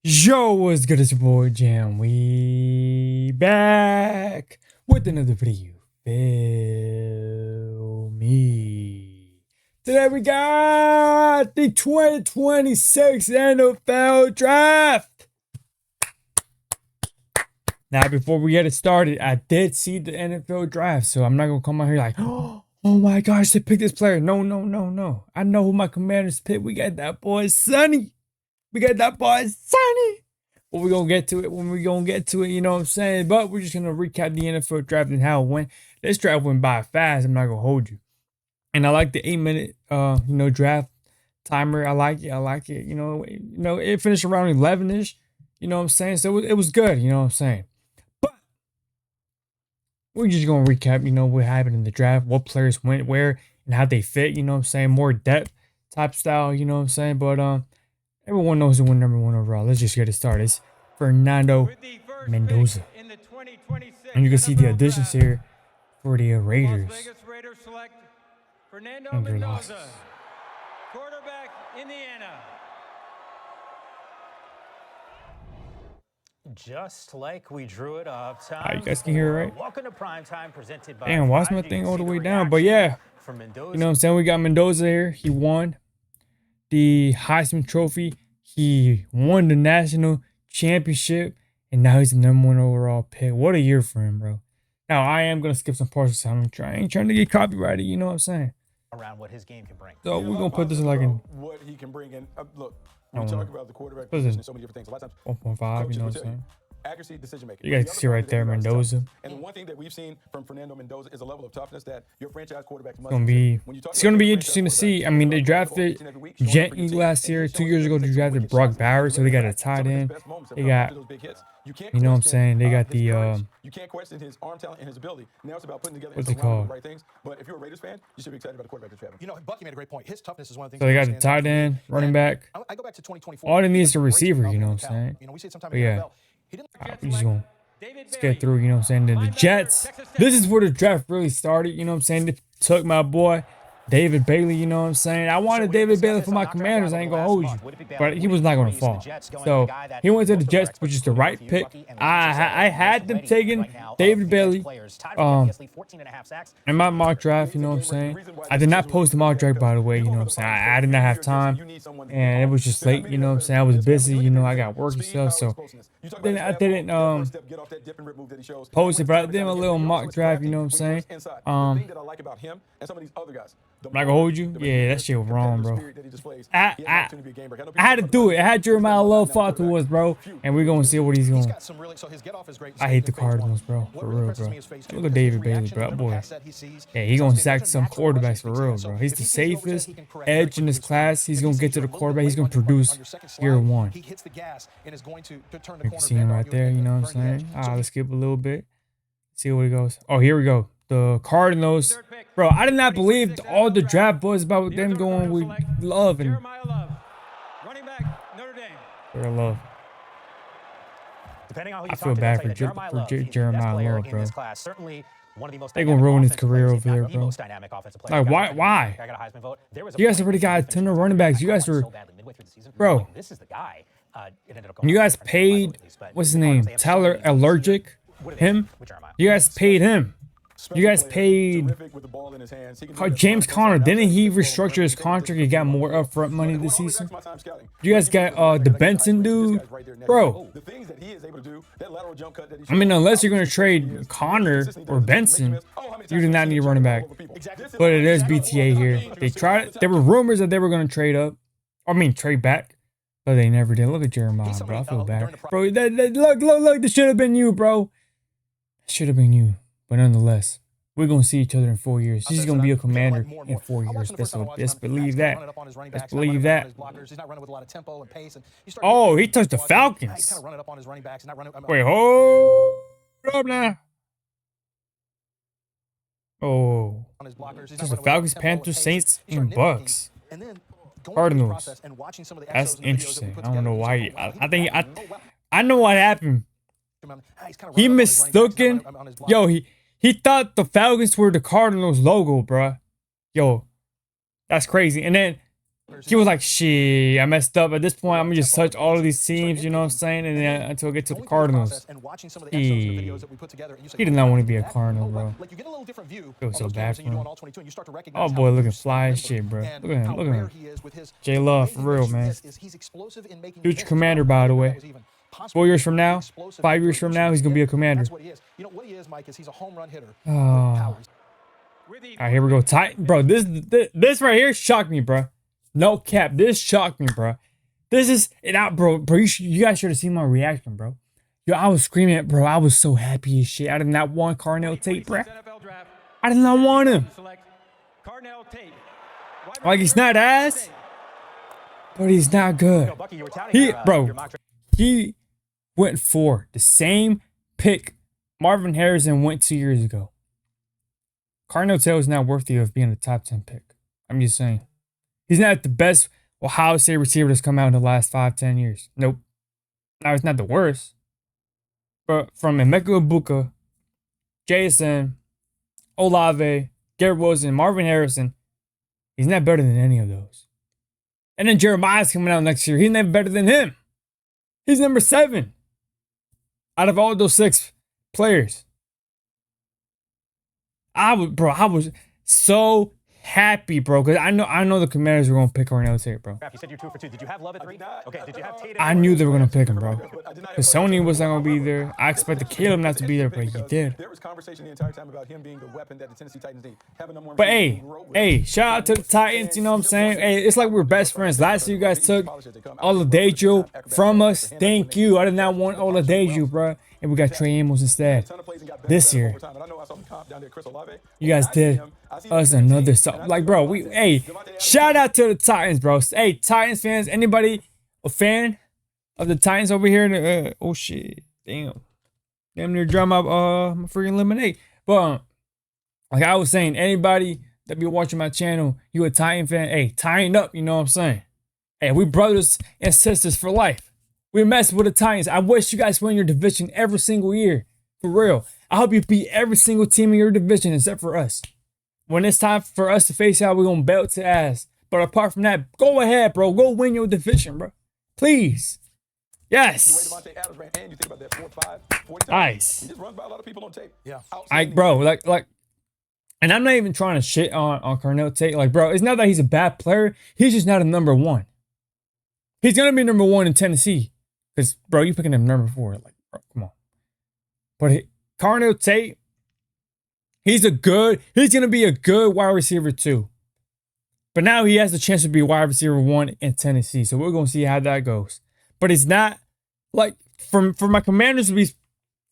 Yo, what's good? It's your boy Jam. We back with another video. Feel me. Today we got the 2026 NFL Draft. Now, before we get it started, I did see the NFL Draft, so I'm not gonna come out here like, oh my gosh, they picked this player. No. I know who my Commanders picked. We got that boy Sonny. We got that boy Sonny. But we're gonna get to it when we're gonna get to it, you know what I'm saying? But we're just gonna recap the NFL draft and how it went. This draft went by fast, I'm not gonna hold you. And I like the 8 minute draft timer. I like it. It finished around 11-ish, you know what I'm saying? So it was good, you know what I'm saying? But we're just gonna recap, what happened in the draft, what players went where and how they fit, you know what I'm saying? More depth type style, you know what I'm saying? But everyone knows who won number one overall. Let's just get it started. It's Fernando Mendoza. And you can see the additions here for the Raiders. And their losses. Quarterback, Indiana. Just like we drew it up. You guys can hear it, right? Welcome to Prime Time, presented by Damn, why's my thing all the way down? But yeah, you know what I'm saying? We got Mendoza here. He won the Heisman Trophy. He won the national championship, and now he's the number one overall pick. What a year for him, bro. Now, I am going to skip some parts. I ain't trying to get copyrighted, you know what I'm saying? Around what his game can bring. So we're going to put this in like in... What he can bring in. Look, we talk about the quarterback position and so many different things. A lot of times, 1.5, you know what I'm saying? accuracy, decision making. You guys see right there, Mendoza. And one thing that we've seen from Fernando Mendoza is a level of toughness that your franchise quarterback must. It's gonna be interesting to see. I mean, they drafted Gently last year. 2 years ago, they drafted Brock Bowers, so they got a tight end. They got, you know what I'm saying? They got the you can't question his arm talent and his ability. Now it's about putting together what's it called? the right things. But if you're a Raiders fan, you should be excited about the quarterback that's drafting. You know, Bucky made a great point. His toughness is one of the things. So they got the tight end, running back. I go back to 2024. All they need is a receiver, you know what I'm saying? You know, we see it sometimes But in the yeah, NFL. He didn't. we just gonna let's get through, you know what I'm saying? Then the Jets. This is where the draft really started, you know what I'm saying? They took my boy David Bailey, you know what I'm saying? I wanted David Bailey for my Commanders. I ain't gonna hold you, but he was not gonna fall. So he went to the Jets, which is the right pick. I had them taking David Bailey. In my mock draft, you know what I'm saying? I did not post the mock draft, by the way, you know what I'm saying? I did not have time, and it was just late, you know what I'm saying? I was busy, you know, I got work and stuff, so then I didn't post it, but I did a little mock draft, you know what I'm saying? I'm not gonna hold you. Yeah, that shit was wrong, bro. I had to do it. I had Jeremiah Love fought to us, bro. And we're gonna see what he's going. I hate the Cardinals, bro. For real, bro. Look at David Bailey, bro. That boy. Yeah, he gonna sack some quarterbacks for real, bro. He's the safest edge in his class. He's gonna get to the quarterback. He's gonna produce year one. You can see him right there, you know what I'm saying? Let's skip a little bit. See where he goes. Oh, here we go. The Cardinals. Bro, I did not believe all the draft boys about them going with Love and for Love. I feel bad for Jeremiah Love, bro. They're gonna ruin his career over there, bro. Like, why? You guys already got a ton of running backs. You guys were, bro. You guys paid, what's his name? Tyler Allergic? Him? You guys paid him. You guys paid James Conner. Didn't he restructure his contract? He got more upfront money this season. You guys got the Benson dude, bro. I mean, unless you're gonna trade Conner or Benson, you do not need a running back. But it is BTA here. They tried. There were rumors that they were gonna trade up. I mean, trade back. But they never did. Look at Jeremiah, bro. I feel bad, bro. Look. This should have been you, bro. Should have been you. But nonetheless, we're going to see each other in 4 years. He's going to be a Commander in 4 years. Best believe that. Best believe that. Oh, he touched the Falcons. Wait, hold up now. Oh. Touched the Falcons, Panthers, Saints, and Bucks. Cardinals. That's interesting. I don't know why. I know what happened. He mistaken. Yo, he thought the Falcons were the Cardinals logo, bruh. Yo, that's crazy. And then he was like, shit, I messed up. At this point, I'm gonna just touch all of these teams, you know what I'm saying? And then until I get to the Cardinals. He did not want to be a Cardinal, bro. Feel so bad for him. Oh boy, looking fly as shit, bro. Look at him, look at him. J Love, for real, man. Future commander, by the way. 4 years from now, 5 years from now, he's gonna be a commander. Oh. All right, here we go. Titan, bro. This right here shocked me, bro. No cap, this shocked me, bro. This is it out, bro. You guys should have seen my reaction, bro. Yo, I was screaming, bro. I was so happy as shit. I did not want Carnell Tate, bro. I did not want him. Like, he's not ass, but he's not good. He went for the same pick Marvin Harrison went 2 years ago. Carnell Tate is not worthy of being a top 10 pick. I'm just saying. He's not the best Ohio State receiver that's come out in the last 5-10 years. Nope. Now, it's not the worst. But from Emeka Ibuka, Jason, Olave, Garrett Wilson, Marvin Harrison, he's not better than any of those. And then Jeremiah's coming out next year. He's not better than him. He's number 7 out of all those 6 players. I was so happy, bro, because I know the Commanders were gonna pick Carnell Tate, bro. You said you're 2 for 2. Did you have Love at 3? Okay. Did you have Tate? I knew they were gonna pick him, bro. Because Sony was not gonna be there. I expected Caleb not to be there, but he did. There was conversation the entire time about him being the weapon that the Tennessee Titans need. But hey, shout out to the Titans. You know what I'm saying? Hey, it's like we're best friends. Last year you guys took Oladeju from us. Thank you. I did not want Oladeju, bro. And we got Trey Amos instead. This year, you guys did us another song. Like, bro, hey, shout out to the Titans, bro. Hey, Titans fans, anybody a fan of the Titans over here? Oh shit, damn near dry my freaking lemonade. But like I was saying, anybody that be watching my channel, you a Titan fan? Hey, tighten up. You know what I'm saying? Hey, we brothers and sisters for life. We mess with the Titans. I wish you guys win your division every single year. For real. I hope you beat every single team in your division except for us. When it's time for us to face out, we're going to belt to ass. But apart from that, go ahead, bro. Go win your division, bro. Please. Yes. Nice. Bro, like, and I'm not even trying to shit on Carnell Tate. Like, bro, it's not that he's a bad player. He's just not a number 1. He's going to be number 1 in Tennessee. Because, bro, you picking him number 4. Like, bro, come on. But Carnell Tate, he's going to be a good wide receiver too. But now he has the chance to be wide receiver 1 in Tennessee. So we're going to see how that goes. But it's not, like, for my Commanders to be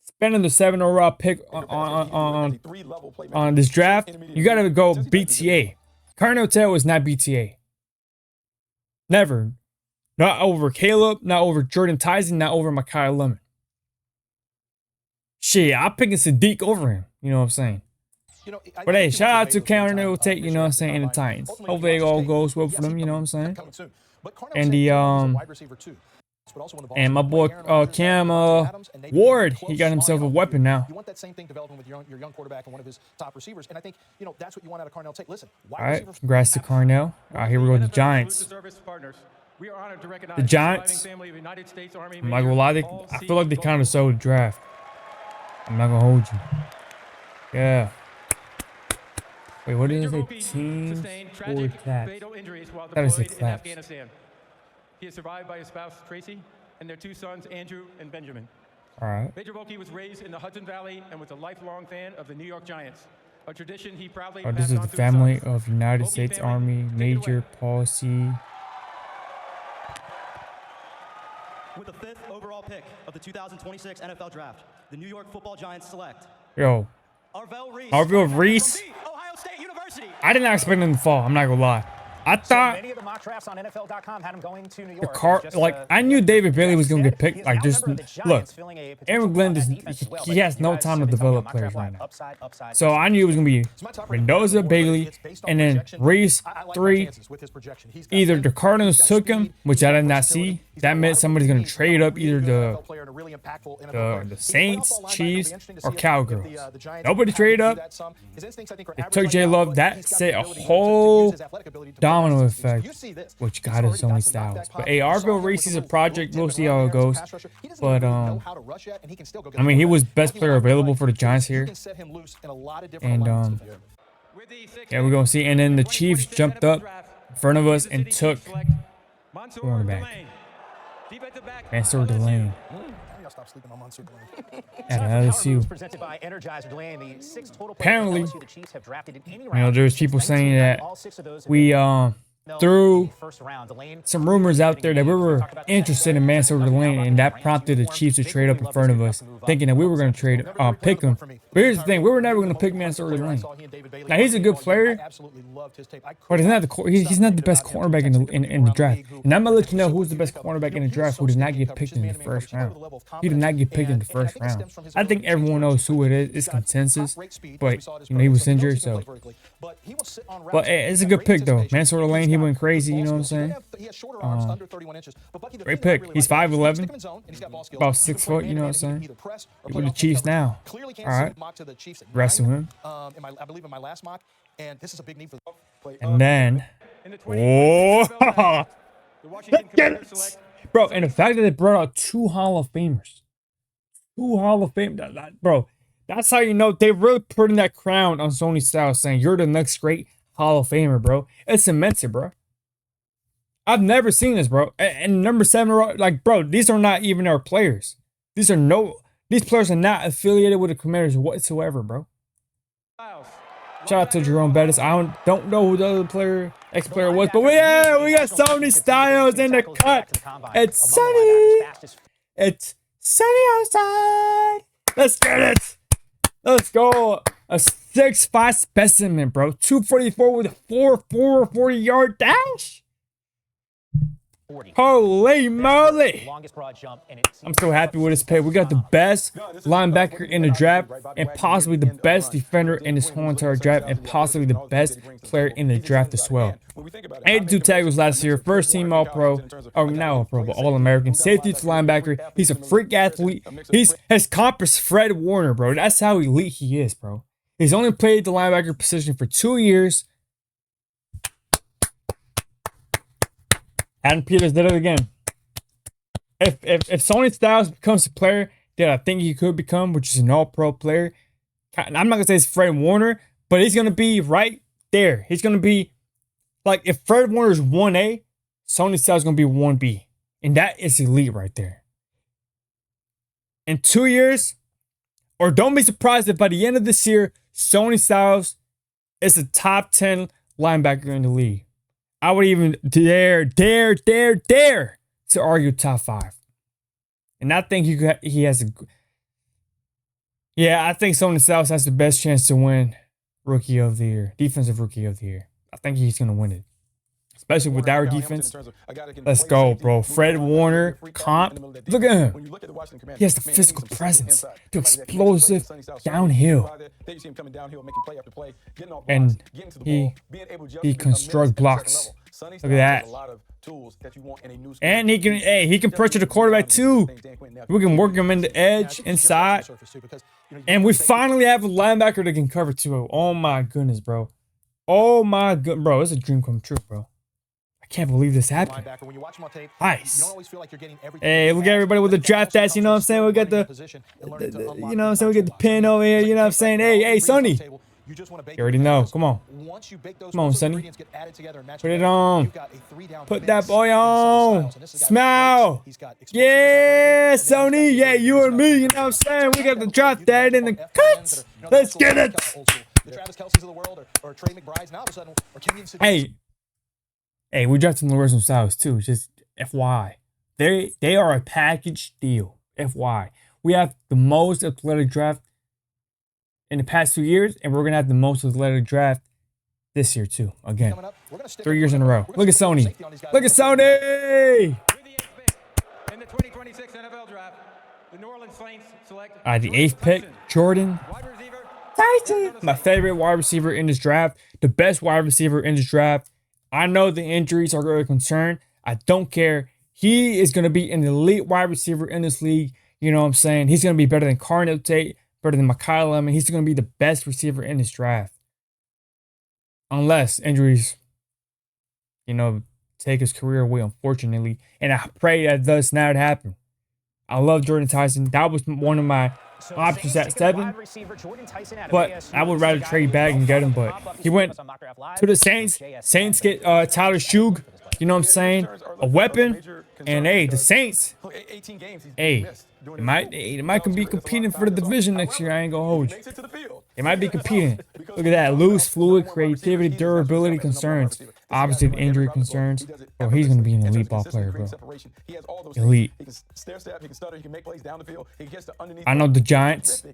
spending the 7 overall pick on this draft, you got to go BTA. Carnell Tate was not BTA. Never. Not over Caleb, not over Jordan Tyson, not over Mekhi Lemon. Shit, I'm picking Sadiq over him. You know what I'm saying? But hey, shout out to Carnell Tate, you know what I'm saying, and the Titans. Hopefully it all goes well for them, you know what I'm saying? And the and my boy Cam Ward, he got himself a weapon now. You want that same thing developing with your young quarterback and one of his top receivers, and I think that's what you want out of Carnell Tate. Listen, all right, congrats to Carnell. All right, here we go, the Giants. We are honored to recognize the Giants. I'm not gonna lie, I feel like they kind of sold the draft. I'm not gonna hold you. Yeah. Wait, what is it? Teams or claps? That is a clap. He is survived by his spouse Tracy and their 2 sons Andrew and Benjamin. All right. Major Volkey was raised in the Hudson Valley and was a lifelong fan of the New York Giants. A tradition he proudly passed on to his sons. This is the family of United States Army Major Paul C. With the 5th overall pick of the 2026 NFL Draft, the New York Football Giants select Arvell Reese. Ohio State University. I did not expect him to fall. I'm not gonna lie. I thought many of the mock drafts on NFL.com had him going to New York. I knew David Bailey was gonna get picked. Like, just look, Aaron Glenn he has no time to develop players right now. So I knew it was gonna be Mendoza, Bailey, and then Reese 3. Either the Cardinals took him, which I did not see. That meant somebody's gonna trade up either the really impactful NFL The player. He's a Saints, playoff linebacker. It'll be Chiefs, interesting to or see if Cowgirls. the Giants Nobody have traded to do up. that some. His instincts, I think, are It average took right J now, Love. but That he's got set the a ability to whole use his athletic ability to domino play defense. effect, You see this. which He's got us already Sony got some Styles. knockback But pop. You saw Arville him with Reese the is a little project. dip We'll and see run how it there as a goes. pass rusher. He doesn't But even really know how to rush yet, and he can still go get I the mean, he ball was back. best He player wants to available play. for the Giants You here. can set him loose in a lot of different And alignments defensively. With the 6th yeah, we're gonna see. And then the Chiefs jumped up in front of us and Kansas City took Chiefs select Mansour cornerback. Delane, defensive back, Mansour LSU. Delane Y'all stop sleeping on Mansour Delane. at Power moves LSU. presented by Energizer Delane, the 6 total players Apparently, LSU the Chiefs have drafted in any You know, round there's since people saying that 1990. All 6 of those have we been threw first round. Delane, some rumors out there that we were interested in Mansour Delane, and that prompted the Chiefs to trade up in front of us, thinking that we were going to trade, pick him. But here's the thing: we were never going to pick Mansour Delane. Now he's a good player, but he's not he's not the best cornerback in the draft. And I'm gonna let you know who's the best cornerback in the draft who did not get picked in the first round. He did not get picked in the first round. I think everyone knows who it is. It's consensus, but you know he was injured, so. But hey, it's a good pick though. Mansour Delane, he went crazy. You know what I'm saying? Great pick. He's 5'11", about 6 foot. You know what I'm saying? He with the Chiefs now. All right, wrestle him. I believe in my last mock, and this is a big need for the And then, In the 20th NFL draft, the Washington Commanders select bro, and the fact that they brought out 2 Hall of Famers, bro, that's how you know they really putting that crown on Sony Styles, saying you're the next great Hall of Famer, bro. It cements it, bro. I've never seen this, bro. And number 7, like, bro, these are not even our players. These players are not affiliated with the Commanders whatsoever, bro. Styles. Shout out to Jerome Bettis. I don't know who the other player, ex-player was, but we got Sony Styles in the cut. It's sunny. It's sunny outside. Let's get it. Let's go. A 6'5" specimen, bro. 244 with a 40-yard dash. Holy moly. I'm so happy with this pick. We got the best linebacker in the draft and possibly the best defender in this whole entire draft and possibly the best player in the draft as well. 82 tackles last year, first team All-Pro, or not All-Pro, but All-American. Safety to linebacker. He's a freak athlete. He's has compass Fred Warner, bro. That's how elite he is, bro. He's only played the linebacker position for 2 years. Adam Peters did it again. If Sony Styles becomes a player that I think he could become, which is an All-Pro player, and I'm not gonna say it's Fred Warner, but he's gonna be right there. He's gonna be like if Fred Warner is 1A, Sony Styles is gonna be 1B, and that is elite right there. In 2 years, or don't be surprised if by the end of this year, Sony Styles is a top 10 linebacker in the league. I would even dare to argue top 5. And I think he has a... Yeah, I think Sony Styles has the best chance to win Rookie of the Year. Defensive Rookie of the Year. I think he's going to win it. Especially with our defense. Let's go, bro. Fred Warner, comp. Look at him. He has the physical presence, the explosive downhill. And he construct blocks. Look at that. And he can pressure the quarterback too. We can work him in the edge, inside. And we finally have a linebacker that can cover too. Oh my goodness, bro. Oh my god, bro. It's a dream come true, bro. I can't believe this happened. Nice. Hey, look at everybody with the draft stats. You know what I'm saying? We got the you know what I'm saying? We got the pin over here. You know what I'm saying? Hey, Sonny. You already know. Come on. Come on, Sonny. Put it on. Put that boy on. Smile. Yeah, Sonny. Yeah, you and me. You know what I'm saying? We got the draft that in the cuts. Let's get it. Hey, we drafted Lorenzo Styles too. Just FYI. They are a package deal. FYI. We have the most athletic draft in the past 2 years, and we're gonna have the most athletic draft this year too. Again, 3 years in a row. Look at Sony. Look at Sony. In the 2026 NFL Draft, the New Orleans Saints select The 8th pick, Jordan wide receiver. Tyson. My favorite wide receiver in this draft. The best wide receiver in this draft. I know the injuries are a concern. I don't care. He is going to be an elite wide receiver in this league. You know what I'm saying? He's going to be better than Carnell Tate, better than Mekhi Lemon. He's going to be the best receiver in this draft. Unless injuries, you know, take his career away, unfortunately. And I pray that does not happen. I love Jordan Tyson. That was one of my options at 7. But I would rather trade back and get him. But he went to the Saints. Saints get Tyler Shug. You know what I'm saying? A weapon. And hey, the Saints, hey, it might be competing for the division next year. I ain't gonna hold you. It might be competing. Look at that. Loose, fluid, creativity, durability concerns. Obviously, the injury concerns. Bro, he's gonna be an elite ball player, bro. Elite. I know the Giants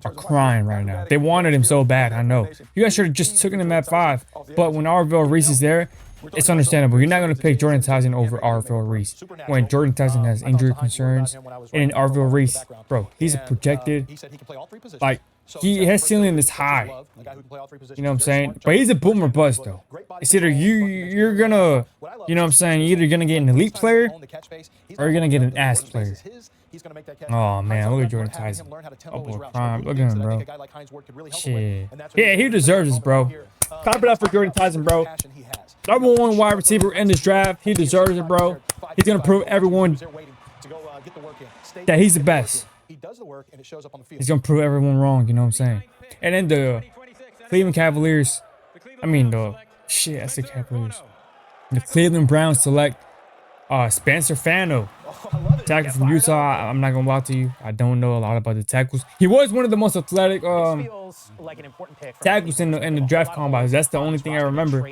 are crying right now. They wanted him so bad, I know. You guys should have just taken him at 5. But when Arvell Reese is there, it's understandable. You're not going to pick Jordan Tyson over Arvell Reese when Jordan Tyson has injury concerns. And Arvell Reese, bro, he's a projected, like, he has ceiling is high. You know what I'm saying? But he's a boomer bust, though. It's either you're going to, you know what I'm saying, you're either going to get an elite player or you're going to get an ass player. Oh, man, look at Jordan Tyson. Oh, boy, prime. Look at him, bro. Shit. Yeah, he deserves this, bro. Clap it up for Jordan Tyson, bro. #1 wide receiver in this draft. He deserves it, bro. He's going to prove everyone that he's the best. He's going to prove everyone wrong, you know what I'm saying? And then the Cleveland Cavaliers, I say Cavaliers. The Cleveland Browns select Spencer Fano, tackle from Utah. I'm not going to lie to you. I don't know a lot about the tackles. He was one of the most athletic tackles in the draft combines. That's the only thing I remember.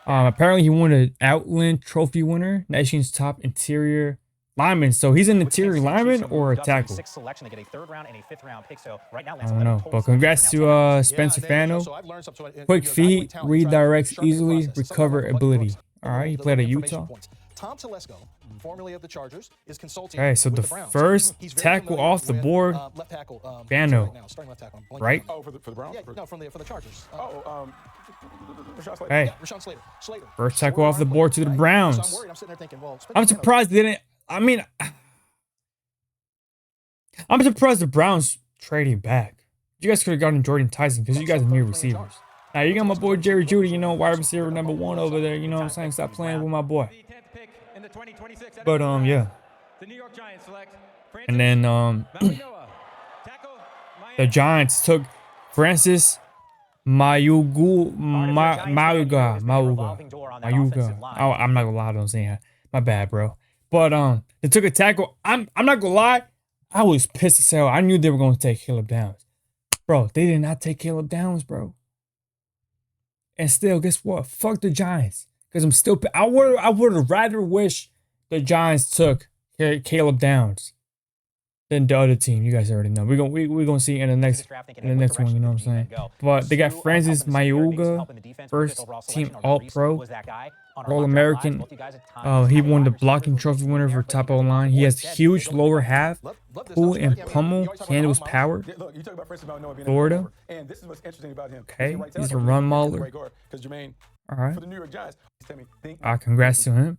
Apparently, he won an Outland Trophy winner, nation's top interior lineman. So he's an interior lineman or a tackle? I don't know. But congrats to Spencer Fano. Quick feet, redirects easily, recover ability. All right, he played at Utah. Tom Telesco, formerly of the Chargers, is consulting. Okay, so the first tackle off the board, Fano, right? Oh, for the Browns? Yeah, no, for the Chargers. Hey, Rashawn Slater. First tackle off the board to the Browns. I'm worried. I'm sitting there thinking, well, I'm surprised they didn't. I mean, I'm surprised the Browns traded back. You guys could have gotten Jordan Tyson because you guys are new receivers. Now, you got my boy Jerry Jeudy, you know, wide receiver #1 over there. You know what I'm saying? Stop playing with my boy. But, yeah. And then, the Giants took Francis Mayuga. Oh, I'm not gonna lie, I don't say that. My bad, bro. But, they took a tackle. I'm not gonna lie. I was pissed as hell. I knew they were gonna take Caleb Downs. Bro, they did not take Caleb Downs, bro. And still, guess what? Fuck the Giants. Because I'm still... I would have rather wished the Giants took Caleb Downs than the other team. You guys already know. We're gonna see in the next one, you know what I'm saying? But they got Francis Mayuga, first team All-Pro, All-American. He won the blocking trophy winner for top O-line. He has huge lower half, pull and pummel, handles power. Florida. Okay, he's a run mauler. All right. Congrats to him.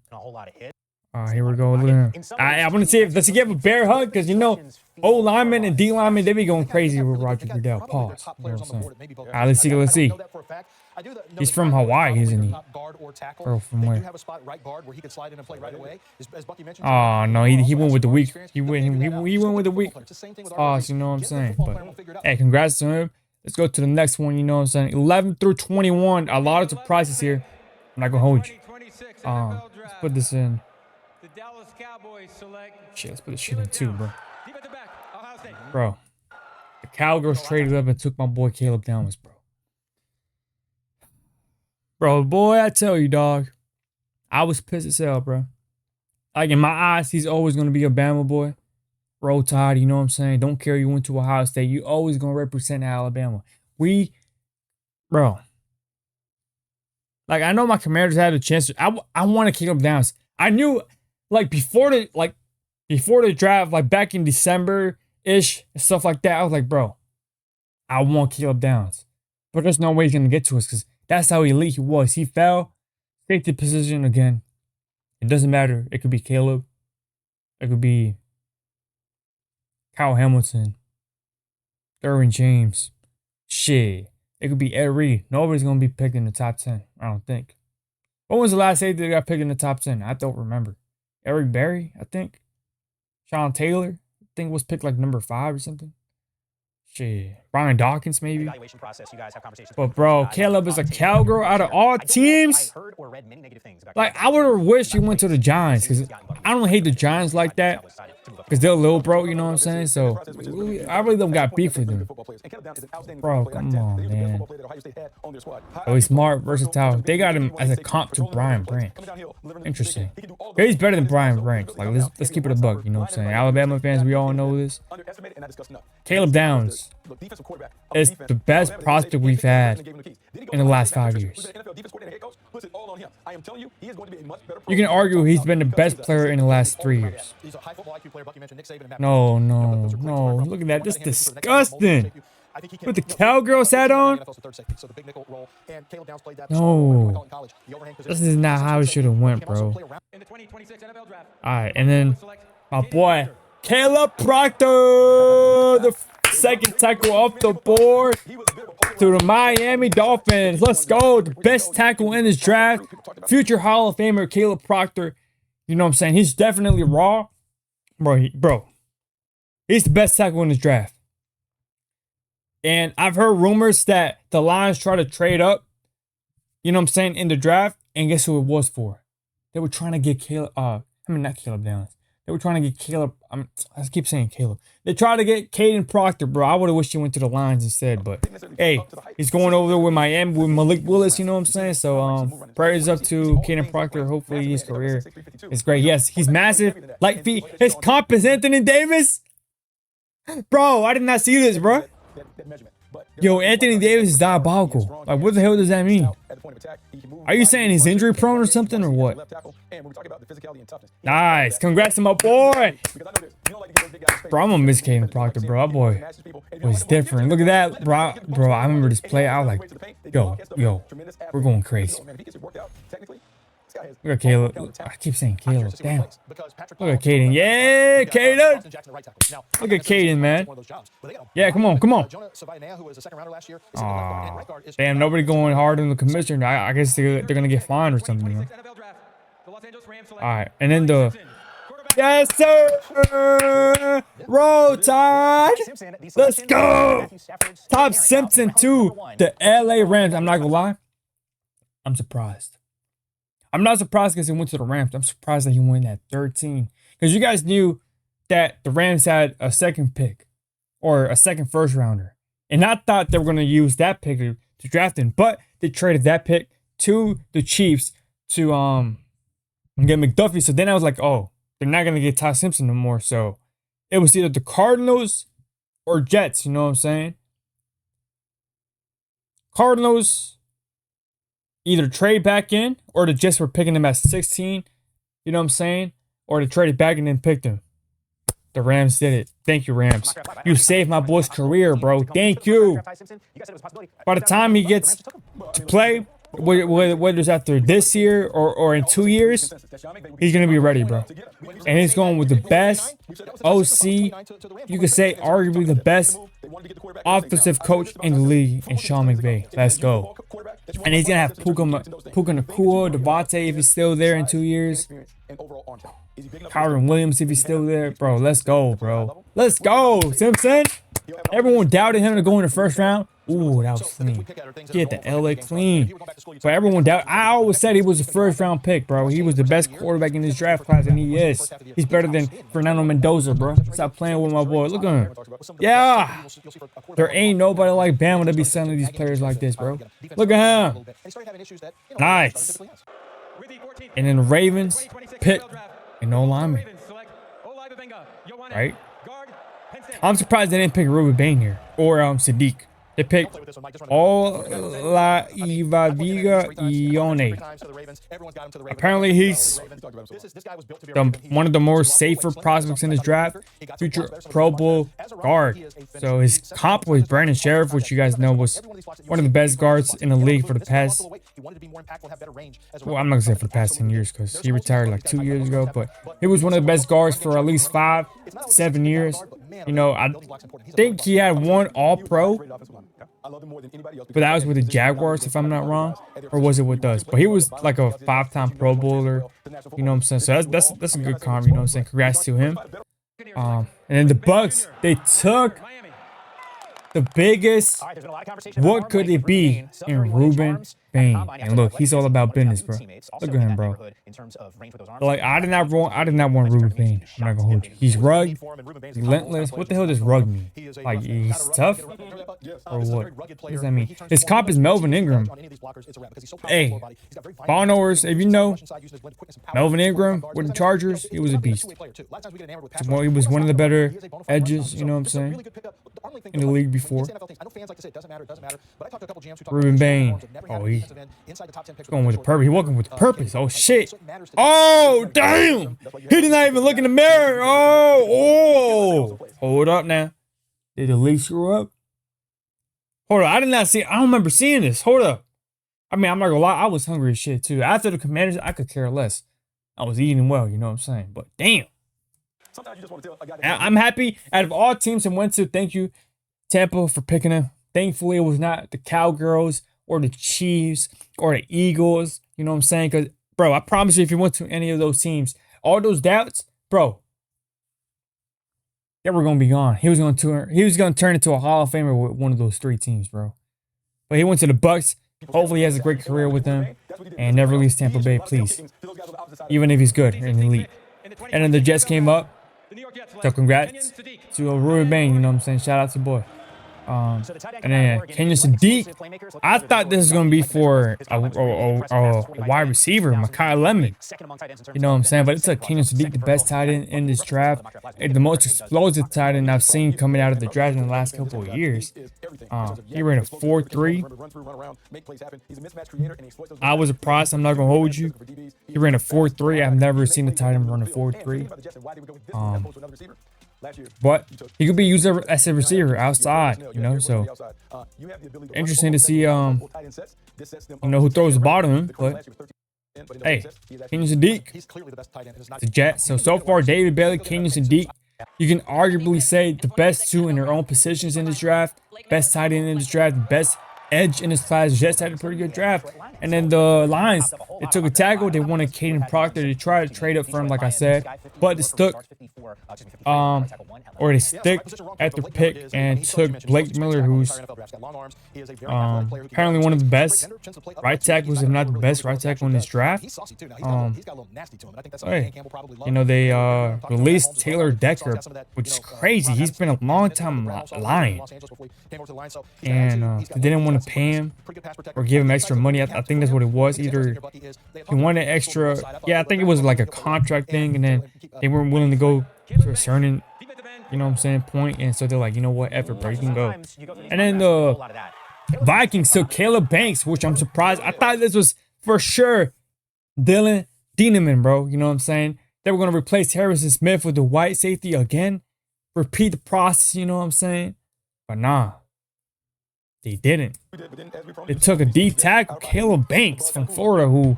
Here we go. I want to see if does he give a bear hug, because you know O lineman and D lineman, they be going crazy with Roger Goodell. Pause. You know what I'm saying? Let's see. He's from Hawaii, isn't he? Or from where? Oh no, he went with the weak. He went with the weak. Pause. You know what I'm saying? But hey, congrats to him. Let's go to the next one. You know what I'm saying? 11 through 21. A lot of surprises here. I'm not gonna hold you. Let's put this in. Shit, let's put this shit in too, bro. Bro, the Cowgirls traded up and took my boy Caleb Downs, bro. Bro, boy, I tell you, dog, I was pissed as hell, bro. Like, in my eyes, he's always gonna be a Bama boy. Roll Tide, you know what I'm saying? Don't care you went to Ohio State. You always gonna represent Alabama. Bro. Like, I know my Commanders had a chance. I want to Caleb Downs. I knew, like, before the draft, like back in December-ish, and stuff like that, I was like, bro, I want Caleb Downs. But there's no way he's going to get to us because that's how elite he was. He fell, safety position again. It doesn't matter. It could be Caleb. It could be Kyle Hamilton, Derwin James. Shit. It could be Ed Reed. Nobody's going to be picked in the top 10, I don't think. When was the last safety that got picked in the top 10? I don't remember. Eric Berry, I think. Sean Taylor, I think was picked like number 5 or something. Shit. Brian Dawkins, maybe. Evaluation process, you guys have conversations. But, bro, Caleb is a cowgirl out of all teams. I heard or read many negative things about Like, I would have wished he went to the Giants because I don't hate the Giants like that because they're little, bro. You know what I'm saying? So, I really don't got beef with them. Bro, come on, man. Oh, he's smart, versatile. They got him as a comp to Brian Branch. Interesting. He's better than Brian Branch. Like, let's keep it a buck. You know what I'm saying? Alabama fans, we all know this. Caleb Downs is the best prospect we've had in the last 5 years. You can argue he's been the best player in the last 3 years. No. Look at that. This is disgusting. With the cowgirls hat on? No. This is not how it should have went, bro. Alright, and then my boy, Caleb Proctor, the second tackle off the board to the Miami Dolphins. Let's go. The best tackle in this draft. Future Hall of Famer, Caleb Proctor. You know what I'm saying? He's definitely raw. Bro. He's the best tackle in this draft. And I've heard rumors that the Lions try to trade up, you know what I'm saying, in the draft. And guess who it was for? They were trying to get Caleb, not Caleb Downs. They were trying to get Caleb, I keep saying Caleb. They tried to get Caden Proctor, bro. I would have wished he went to the Lions instead. But, hey, he's going over there with Miami, with Malik Willis, you know what I'm saying? So, prayers up to Caden Proctor. Hopefully his career is great. Yes, he's massive. Light feet. His comp is Anthony Davis. Bro, I did not see this, bro. Yo, Anthony Davis is diabolical. Like, what the hell does that mean? Are you saying he's injury prone or something or what? Nice. Congrats to my boy. Bro, I'm gonna miss Caden Proctor, bro. That boy was different. Look at that, bro. Bro, I remember this play. I was like, yo, we're going crazy. Look at Caleb. I keep saying Caleb. Damn. Look at Caden. Yeah, Caden. Look at Caden, man. Yeah, come on. Aw, damn, nobody going hard on the commissioner. I guess they're going to get fined or something. You know? All right, and then the... Yes, sir! Roll Tide! Let's go! Top Simpson to the LA Rams. I'm not going to lie. I'm surprised. I'm not surprised because he went to the Rams. I'm surprised that he went at 13. Because you guys knew that the Rams had a second pick or a second first rounder. And I thought they were going to use that pick to draft him. But they traded that pick to the Chiefs to get McDuffie. So then I was like, oh, they're not going to get Ty Simpson no more. So it was either the Cardinals or Jets. You know what I'm saying? Cardinals either trade back in or the Jets were picking him at 16. You know what I'm saying? Or they traded back and then picked him. The Rams did it. Thank you, Rams. You saved my boy's career, bro. Thank you. By the time he gets to play, whether it's after this year or in 2 years, he's going to be ready, bro. And he's going with the best OC, you could say arguably the best offensive coach in the league in Sean McVay. Let's go. And he's going to have Puka Nacua, Devontae if he's still there in 2 years. Kyron Williams if he's still there. Bro, let's go, bro. Let's go, Simpson. Everyone doubted him to go in the first round. Ooh, that was clean. He hit the LA clean. But everyone doubted. I always said he was a first round pick, bro. He was the best quarterback in this draft class, and he is. He's better than Fernando Mendoza, bro. Stop playing with my boy. Look at him. Yeah. There ain't nobody like Bama to be selling these players like this, bro. Look at him. Nice. And then the Ravens pick and no lineman. Right? I'm surprised they didn't pick Ruben Bain here or Sadiq. They picked Olaiviga Ione. Apparently, he's one of the more safer prospects in this draft. Future Pro Bowl guard. So his comp was Brandon Sheriff, which you guys know was one of the best guards in the league for the past. Well, I'm not gonna say for the past 10 years because he retired like 2 years ago, but he was one of the best guards for at least 5, 7 years. man, You know, I building block's important. He's a think building he block. had one All-Pro, Great offensive line. I love him more than anybody else. but that was with the Jaguars, if I'm not wrong, or was it with us? But he was like a 5-time Pro Bowler. You know what I'm saying? So that's a good comp. You know what I'm saying? Congrats to him. And then the Bucks, they took the biggest. All right, there's been a lot of conversation What about could Arm it be Some in very well-used Ruben arms at Bain? combine And after look, he's all about athletics, business, but bro. his teammates also Look at in him, that bro. neighborhood in terms of range with those arms. Like I did not want Ruben Bain. I'm not gonna hold you. He's rugged, relentless. What the hell does rug mean? Like he's tough or what? What does that mean? His comp is Melvin Ingram. Hey, Bonors, if you know, Melvin Ingram with the Chargers, he was a beast. Well, he was one of the better edges, you know what I'm saying, in the league before. Ruben Bain. Oh, he's going with the purpose. He walking with the purpose. Oh, shit. Oh, damn. He did not even look in the mirror. Oh. Hold up now. Did the league screw up? Hold up. I don't remember seeing this. Hold up. I mean, I'm not gonna lie. I was hungry as shit, too. After the Commanders, I could care less. I was eating well, you know what I'm saying? But damn. Sometimes you just want to tell a guy I'm happy. Out of all teams that went to, thank you, Tampa, for picking him. Thankfully, it was not the Cowgirls or the Chiefs or the Eagles. You know what I'm saying? Because, bro, I promise you, if you went to any of those teams, all those doubts, bro, they were going to be gone. He was going to turn into a Hall of Famer with one of those three teams, bro. But he went to the Bucks. Hopefully, he has a great career with them. And never leaves Tampa Bay, please. Even if he's good and elite. And then the Jets came up. So congrats to Ruben Bain, you know what I'm saying? Shout out to boy. And then Kenyon Sadiq, I thought this was going to be for a wide receiver, Mekhi Lemon. You know what I'm saying? But it took Kenyon Sadiq, the best tight end in this draft, and the most explosive tight end I've seen coming out of the draft in the last couple of years. He ran a 4.3. I was surprised. I'm not going to hold you. He ran a 4.3. I've never seen a tight end run a 4.3. But he could be used as a receiver outside, you know, so interesting to see, you know, who throws the ball to him, but hey, Kenyon Sadiq, the Jets. So far, David Bailey, Kenyon Sadiq, you can arguably say the best two in their own positions in this draft, best tight end in this draft, best edge in this class. Jets had a pretty good draft. And then the Lions, they took a tackle. They wanted Caden Proctor. They tried to trade up for him, like I said, but they stuck, or they stick at the pick and took Blake Miller, who's apparently one of the best right tackles, if not the best right tackle in this draft. Hey, you know, they released Taylor Decker, which is crazy. He's been a long time Lion, and they didn't want to pay him or give him extra money. I think that's what it was. Either he wanted extra, yeah, I think it was like a contract thing, and then they weren't willing to go to a certain, you know what I'm saying, point, and so they're like, you know what, effort, bro, you can go. And then the Vikings took Caleb Banks, which I'm surprised. I thought this was for sure Dylan Dieneman, bro. You know what I'm saying? They were going to replace Harrison Smith with the white safety again, repeat the process, you know what I'm saying? But nah, they didn't. They took a D tackle, Caleb Banks from Florida, who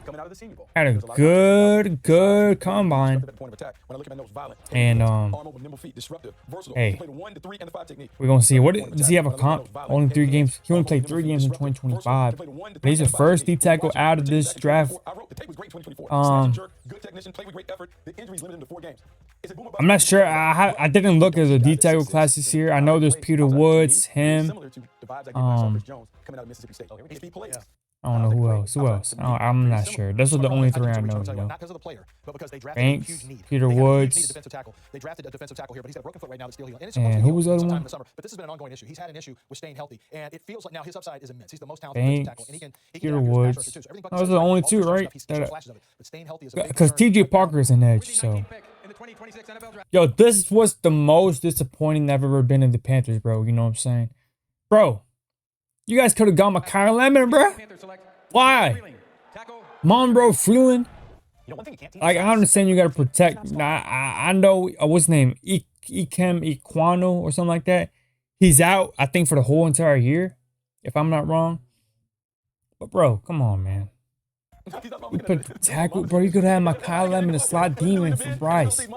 had a good combine. And hey, we're gonna see. What does he have a comp? Only 3 games. He only played 3 games in 2025. But he's the first D tackle out of this draft. I'm not sure. I didn't look at the D tackle classes here. I know there's Peter Woods, him. I don't know who else. I'm not sure. Those are the only 3 I know. You know? Banks, Peter Woods, and who was the other one? But this has been an ongoing issue. He's had an issue with staying healthy, and it feels like now his upside is immense. He's the most talented defensive tackle, and he can Peter Woods. Those are the only 2, right? Because TJ Parker is an edge, so. Yo, this was the most disappointing I've ever been in the Panthers, bro. You know what I'm saying? Bro, you guys could have gone Mekhi Lemon, bro. Why? Monroe Freeland. Like, I understand you got to protect. I know, what's his name? Ikem Ekwonu or something like that. He's out, I think, for the whole entire year, if I'm not wrong. But, bro, come on, man. You put tackle, bro. You could have my Kyle Lemon, a slot demon for Bryce.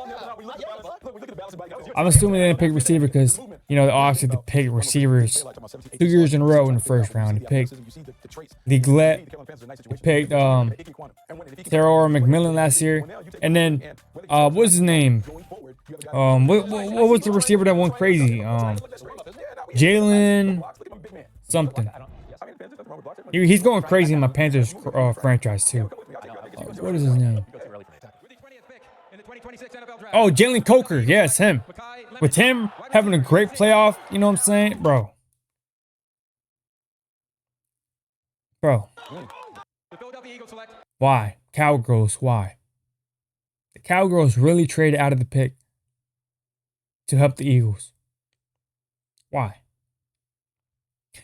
I'm assuming they didn't pick receiver because, you know, obviously they pick receivers 2 years in a row in the first round. They picked the Gillette. They picked Theodore McMillan last year. And then, what's his name? What was the receiver that went crazy? Jalen something. He's going crazy in my Panthers franchise too. What is his name? Oh, Jalen Coker. Yes, him. With him having a great playoff, you know what I'm saying? Bro. Why? Cowgirls, why? The Cowgirls really traded out of the pick to help the Eagles. Why?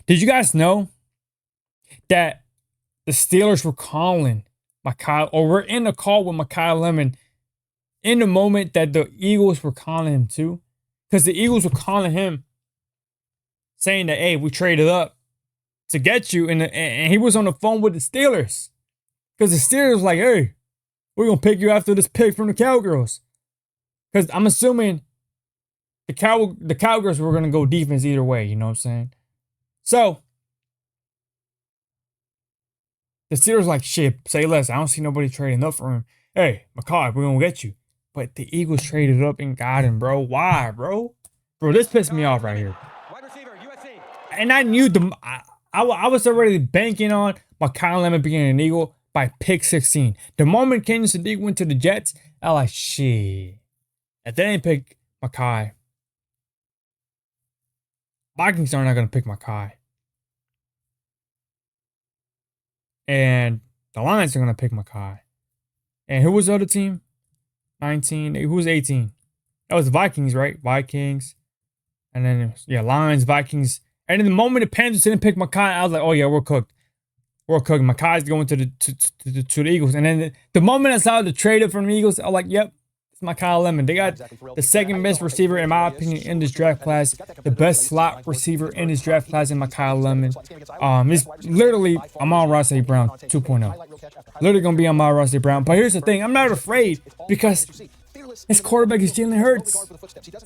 Did you guys know that the Steelers were calling we're in a call with Mekhi Lemon in the moment that the Eagles were calling him too? Because the Eagles were calling him saying that, hey, we traded up to get you. And he was on the phone with the Steelers. Because the Steelers was like, hey, we're going to pick you after this pick from the Cowgirls. Because I'm assuming the Cowgirls were going to go defense either way. You know what I'm saying? So, the Steelers like, shit, say less. I don't see nobody trading up for him. Hey, Mekhi, we're going to get you. But the Eagles traded up and got him, bro. Why, bro? Bro, this pissed me off right here. And I knew I was already banking on Mekhi Lemon being an Eagle by pick 16. The moment Kenyon Sadiq went to the Jets, I was like, shit. If they didn't pick Mekhi, Vikings are not going to pick Mekhi. And the Lions are going to pick Mekhi. And who was the other team? 19. Who was 18? That was the Vikings, right? Vikings. And then, yeah, Lions, Vikings. And in the moment the Panthers didn't pick Mekhi, I was like, oh, yeah, we're cooked. We're cooked. Mekhi's going to the Eagles. And then the moment I saw the trade up from the Eagles, I was like, yep, it's Mekhi Lemon. They got the second best receiver, in my opinion, in this draft class. The best slot receiver in this draft class in Mekhi Lemon. It's literally Amon-Ra St. Brown 2.0. Literally going to be Amon-Ra St. Brown. But here's the thing. I'm not afraid because his quarterback is Jalen Hurts.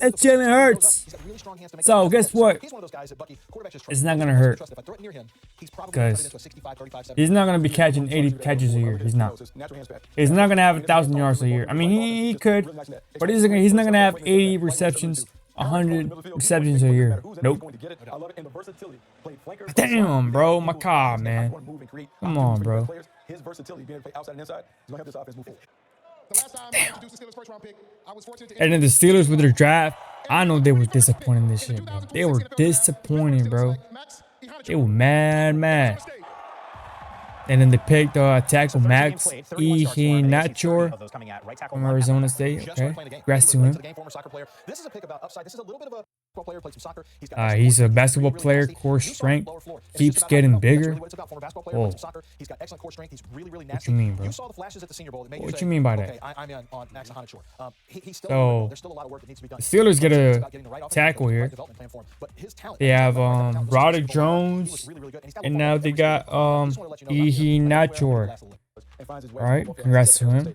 It's Jalen Hurts. So guess what? It's not going to hurt. Because he's not going to be catching 80 catches a year. He's not. He's not going to have 1,000 yards a year. I mean, he could. But he's not going to have 80 receptions, 100 receptions a year. Nope. Damn, bro. Mekhi, man. Come on, bro. His versatility being outside and inside is going to help this offense move forward. And then the Steelers with their draft, I know they were disappointed in this shit, bro. They were disappointed, bro. They were mad. And then they picked tackle Max Iheanacho from Arizona State. Okay, congrats to him. He's a basketball player, core strength, keeps getting bigger. Whoa. What you mean, bro? What you mean by that? So, the Steelers get a tackle here. They have Roderick Jones, and now they got Iheanacho. Alright, congrats to him.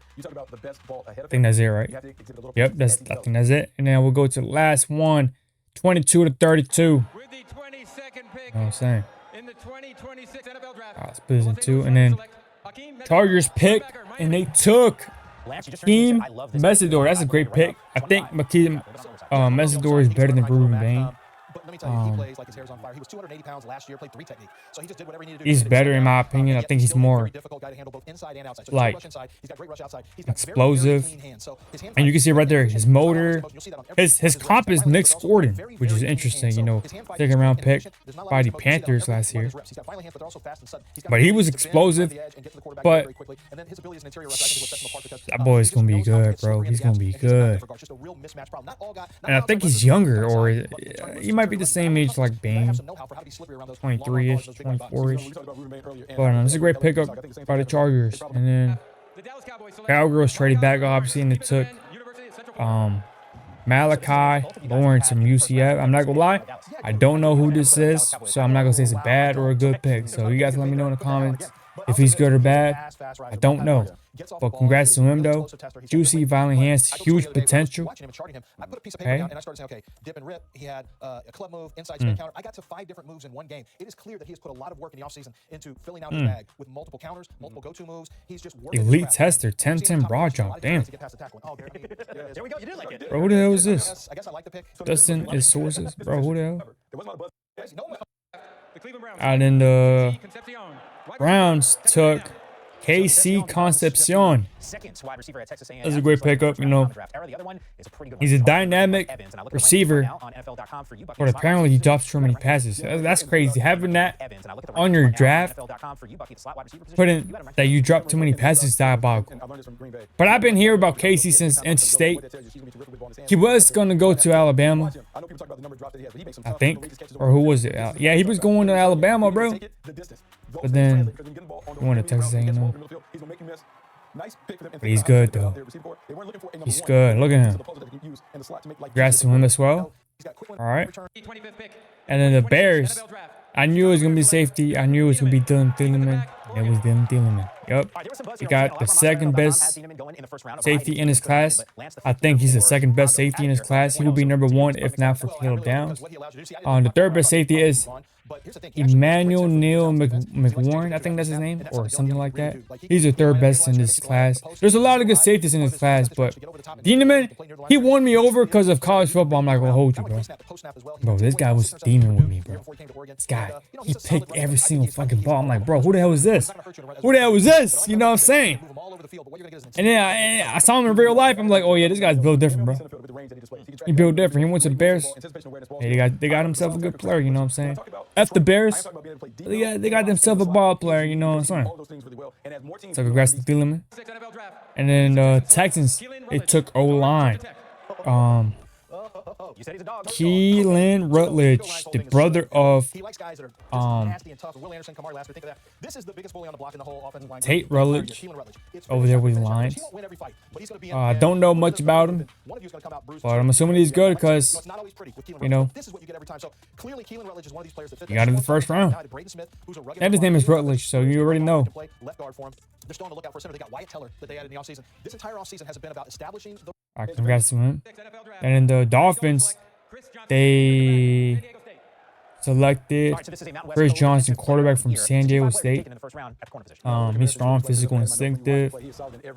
I think that's it, right? Yep, I think that's it. And then we'll go to the last one, 22 to 32. With the 22nd pick, You know what I'm saying? in the 2026 NFL Draft. Let's put this in two. And then Chargers pick, and they took Hakeem Messidor. That's a great pick. I think Hakeem Messidor is better than Ruben Bain. But let me tell you, he plays like his hair's on fire. He was 280 pounds last year, played 3 technique. So he just did whatever he needed to do. He's better in my opinion. I think he's more difficult guy to handle both inside and outside. So like he's got great rush outside. He's got explosive. very clean hands. So his hand And you can see right there his motor. His his comp is Nick Gordon, which is interesting. You know, second round pick by the Panthers last year. But he was explosive. But that boy is gonna be good, bro. He's gonna be good. And I think he's younger, or he might be the same age like Bain, 23-ish, 24-ish. But it's a great pickup by the Chargers. And then Cowgirls traded back, obviously, and they took Malachi Lawrence from UCF. I'm not gonna lie, I don't know who this is, so I'm not gonna say it's a bad or a good pick. So you guys let me know in the comments If he's good or bad, I don't know. But congrats to him, though. Juicy, violent hands, huge potential. Watching him and charting him, I put a piece of paper Okay. down and I started saying, okay, dip and rip. He had a club move, inside spin counter. I got to 5 different moves in one game. It is clear that he has put a lot of work in the offseason into filling out his bag with multiple counters, multiple go-to moves. He's just working Elite his craft. tester, 10-10 broad jump. Damn. To get past the tackle. Oh, there There we go. You did like it. Bro, who the hell is this? I guess I like the pick. Dustin is sources. Bro, who the hell? There wasn't a lot of buzz. No, The Cleveland Browns. And then the Concepcion. Browns took KC Concepcion. Second wide receiver at Texas A&M. That's a great pickup, you know. The other one is a pretty good He's a one. dynamic Evans, and I look at the receiver, rankings right now on NFL.com for you, Bucky but Slot apparently he wide drops receiver. too many passes. That's crazy. Having that Evans, and I look at the on rankings your right now draft, NFL.com for you, Bucky, the slot wide receiver position. putting You got him that you drop too many passes is diabolical. And I learned this from Green Bay. But I've been hearing about Casey since NC State. He was going to go to Alabama, I know people talk about the number of drops that he has, but he makes some I tough, think. outrageous catches Or over who the was it? Yeah, he was going to Alabama, bro. Take it the distance. Those But things then translate, 'cause when you get the ball on the he went to right Texas route, he gets the A&M. ball in the middle of the field, he's gonna make you miss. Nice pick for them. And But he's think good, about how though. they receive for it. They weren't looking for a number He's one. good. Look at him. So the puzzle that they can use in the slot to make life Congrats easier to him for as well. He's got quick All right. return. 25th pick. And then the Bears, I knew it was going to be safety. I knew it was going to be Dylan Thielemann. It was Dylan Thielemann. Yep. He got the second best safety in his class. I think he's the second best safety in his class. He will be number 1 if not for Caleb Downs. The third best safety is Emmanuel Neal McWarren. I think that's his name, or something like that. He's the third best in this class. There's a lot of good safeties in this class, but Thielemann, he won me over because of college football. I'm like, well, hold you, bro. Bro, this guy was steaming with me, bro. This guy, he picked every single fucking ball. I'm like, bro, who the hell is this? Who the hell was this? You know what I'm saying? And then I saw him in real life. I'm like, oh yeah, this guy's built different, bro. He built different. He went to the Bears. Hey, they got himself a good player. You know what I'm saying? F the Bears. They got themselves a ball player. You know what I'm saying? So congrats to Thielemann. And then the Texans, they took O-line. You said he's a dog. Keelan Rutledge, the brother of He likes guys that are nasty and tough. Will Anderson, Kamari last week, think of that. This is the biggest bully on the block in the whole offensive line. Tate Rutledge Keelan Rutledge. It's over there with the very Lions. He won't win every fight, but he's gonna be in I there. don't know much about him, One of you is gonna come out bruised. but I'm assuming he's good because, It's not always pretty with Keelan you know, Rutledge. This is what you get every time. So clearly, Keelan Rutledge is one of these players that fit you got him in the first round. Now to Braden Smith, who's a rugged And his name is Rutledge, so you already know. Play left guard for him. They're still on the lookout for a center. They got Wyatt Teller that they added in the offseason. This entire offseason has been about establishing the All right, congrats to him. And then the Dolphins, they selected Chris Johnson, quarterback from San Diego State. He's strong, physical, instinctive.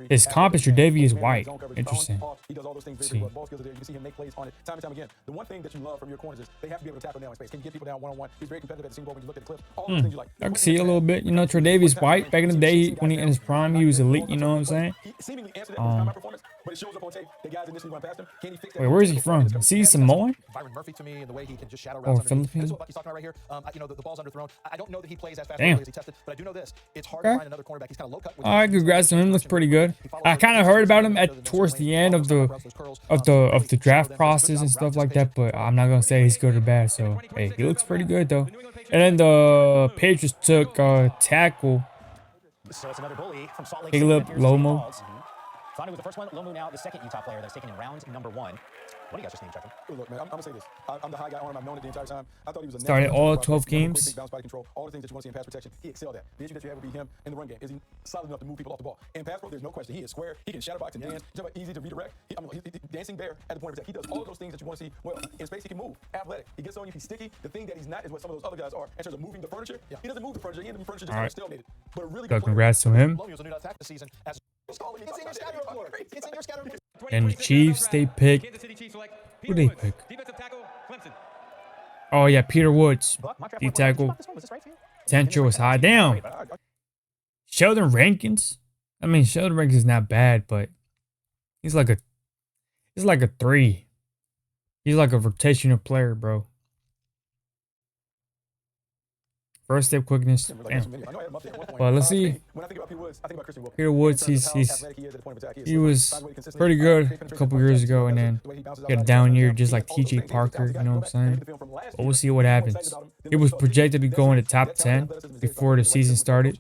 His comp is Tre'Davious White. Interesting. He does all those things See. very well. Ball skills are there. You can see him make plays on it time and time again. The one thing that you love from your corners is they have to be able to tackle now in space. Can you get people down one-on-one? He's very competitive at the Senior Bowl when you look at the clips. All those things you like. I can see it a little bit. You know, Tre'Davious White, back in the day, when he in his prime, he was elite. You know what I'm saying? He seemingly answered that with his performance, but it shows up on tape. The guys initially run past him. Can he fix that? Wait, where is he from? Is he Samoan? Byron Murphy to me and the way he can just shadow Or routes. underneath. Philippine? This is what Bucky's talking about right here. You know, the ball's underthrown. I don't know that he plays as fast Damn. as he tested, but I do know this. It's hard Okay. to find another cornerback. He's kind of low cut. All right, congrats to him. Looks pretty good. I kind of heard about him at towards the end of the draft process and stuff like that, but I'm not gonna say he's good or bad. So hey, he looks pretty good though. And then the Patriots took tackle So it's another bully from Salt Lake Caleb City. Here's St. Lomo. Paul's. Thanu was the first one. Lomu now the second Utah player that's taken in round number 1. What do you guys just name checking? Look, man, I'm gonna say this. I'm the high guy on him. I've known it the entire time. I thought he was a Started natural all running 12 back. Quick, games. big bounce, body control, all the things that you want to see in pass protection. He excelled at. The issue that you have would be him in the run game. Is he solid enough to move people off the ball? In pass pro, there's no question. He is square. He can shadow box and dance. Talk about easy to redirect. He's dancing bear at the point of attack. He does all of those things that you want to see. Well, in space, he can move. Athletic. He gets on you. He's sticky. The thing that he's not is what some of those other guys are. In terms of moving the furniture, he doesn't move the furniture. He ends the furniture just All right. stalemated. But a really So good player. congrats to him. Lomu was a new attack this season. It's in your scatter report. It's in your scatter report. And the Chiefs, they picked. Kansas City Chiefs select Who Peter they Woods, pick? defensive tackle, Clemson. Oh yeah, Peter Woods. Buck, my draft D point was- tackle. Was this right for you? Potential was high. Damn. Sheldon Rankins. I mean, Sheldon Rankins is not bad, but he's like a 3. He's like a rotational player, bro. First step quickness. Damn. But let's see. When I think about Peter Woods, I think about Christian Wilkins. Peter Woods, In terms of how he's athletic he is at the point of attack, he was pretty good a couple years ago, and then he had a down year just like TJ Parker. You know what I'm saying? But we'll see what happens. He was projected to go in the top 10 before the season started,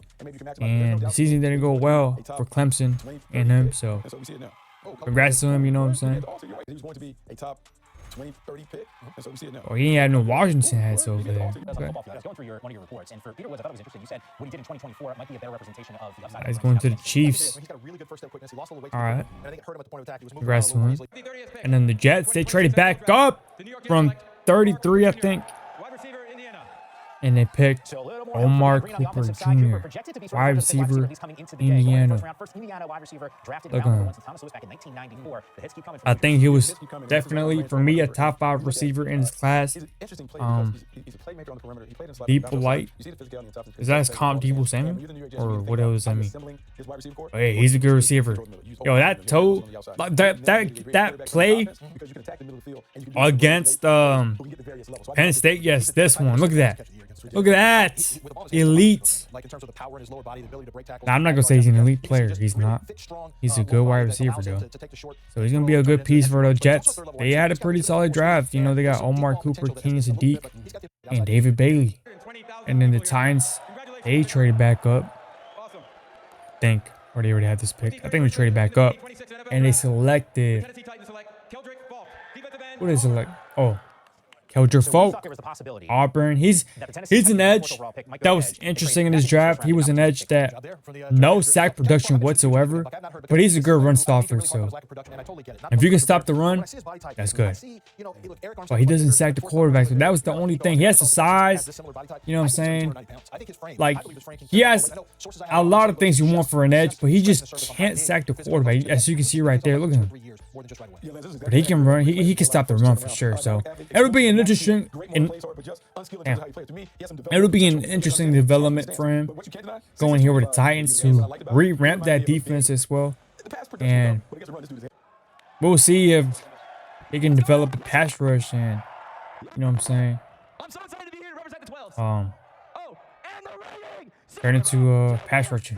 and the season didn't go well for Clemson and him. So And so we see it now. congrats to him. You know what I'm saying? Also, you're right. He was going to be a top 20, 30 pick. And so we see it now. Oh, he ain't had no Washington hats over there. That's on Okay. football field. I was going through one of your reports, and for Peter Woods, I thought it was interesting. You said what he did in 2024 might be a better representation of the upside. He's going to the Chiefs. He's got a really good first step quickness. He lost a little weight. All right. And I think it hurt him at the point of attack. He was moving Congrats to around a him. little easily. And then the Jets, they traded back up from 33, I think, Wide receiver, Indiana. and they picked So a little more Omar bring on the Cooper offensive side, Cooper Jr., projected to be sort of wide the defensive receiver, He's coming into the day. Going in the Indiana. first round, first Indiana wide receiver drafted in Look round at number him. one since Thomas Lewis back in 1994. The hits keep coming from I Richard think he was Hits keep coming. definitely, for me, a top 5 receiver in his class. He's an interesting player because he's a playmaker on the perimeter. He played in slot. Deep Light. You see the physicality and toughness. Is that his comp Debo And Samuel? when you're the New York Jets, Or you think what about does that how mean? assembling his wide receiver corps. Oh, yeah, he's a good receiver. Yo, that toe, like, that play against Penn State, yes, this one. Look at that. Look at that. Elite. Like in terms of the power in his lower body, the ability to break tackles. Now, I'm not going to say he's an elite player. He's not. He's a good wide receiver, though. So he's going to be a good piece for the Jets. They had a pretty solid draft. You know, they got Omar Cooper, Kenny Sadiq, and David Bailey. And then the Titans, they traded back up. Awesome. I think. Or they already had this pick. I think we traded back up. And they selected. Tennessee Titans select Keldrick Falk, defensive end. What is it like? Oh, Keldrick So we Falk. thought there was the possibility Auburn. He's an edge that was interesting in his draft. He was an edge that no sack production whatsoever, but he's a good run stopper. So if you can stop the run, that's good. But he doesn't sack the quarterback. So that was the only thing. He has the size. You know what I'm saying? Like, he has a lot of things you want for an edge, but he just can't sack the quarterback. As you can see right there, look at him. But he can run. He can stop the run for sure. So it'll be an interesting, it'll be an interesting development for him going here with the Titans to revamp that defense as well. And we'll see if he can develop a pass rush and, you know what I'm saying, I'm so excited to be here to represent the 12s. um, Oh, and the rating. turn into pass rushing.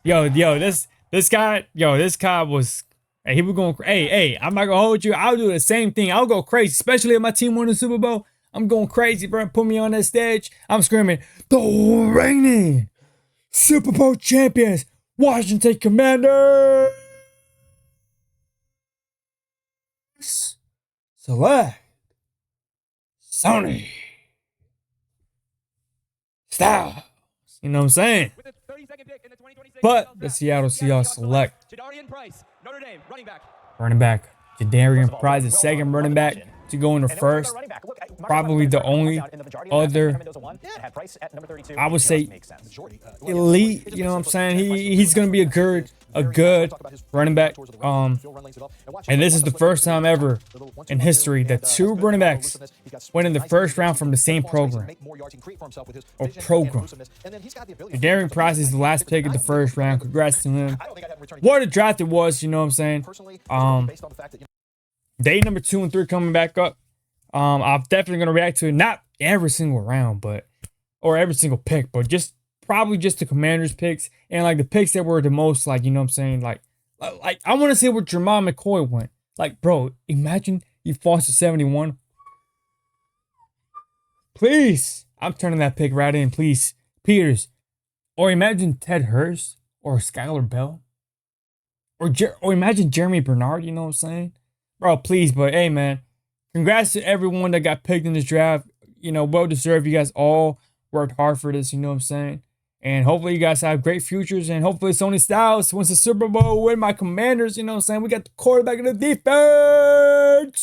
Yo, this guy was. Hey, he was going. Hey, I'm not gonna hold you. I'll do the same thing. I'll go crazy, especially if my team won the Super Bowl. I'm going crazy, bro. Put me on that stage. I'm screaming, the reigning Super Bowl champions, Washington Commanders. Select Sony Styles. You know what I'm saying? With the 32nd pick in the 2026 But NFL the Draft, Seattle Seahawks select Jadarian Price, Notre Dame, running back. running back Jadarian Price, the second running back to go in the first. Probably the only other, I would say, elite. You know what I'm saying? He's gonna be a good running back. And this is the first time ever in history that 2 running backs went in the first round from the same program. Or program. Jadarian Price is the last pick of the first round. Congrats to him. What a draft it was. You know what I'm saying? Day number 2 and 3 coming back up. I'm definitely gonna react to it. Not every single round, or every single pick, but probably just the Commanders picks and like the picks that were the most, like, you know what I'm saying, like I want to see where Jamal McCoy went. Like, bro, imagine he falls to 71. Please, I'm turning that pick right in, please, Peters, or imagine Ted Hurst or Skylar Bell, or imagine Jeremy Bernard. You know what I'm saying, bro? Please, but hey, man. Congrats to everyone that got picked in this draft. You know, well deserved. You guys all worked hard for this. You know what I'm saying? And hopefully you guys have great futures. And hopefully Sony Styles wins the Super Bowl with my Commanders. You know what I'm saying? We got the quarterback of the defense.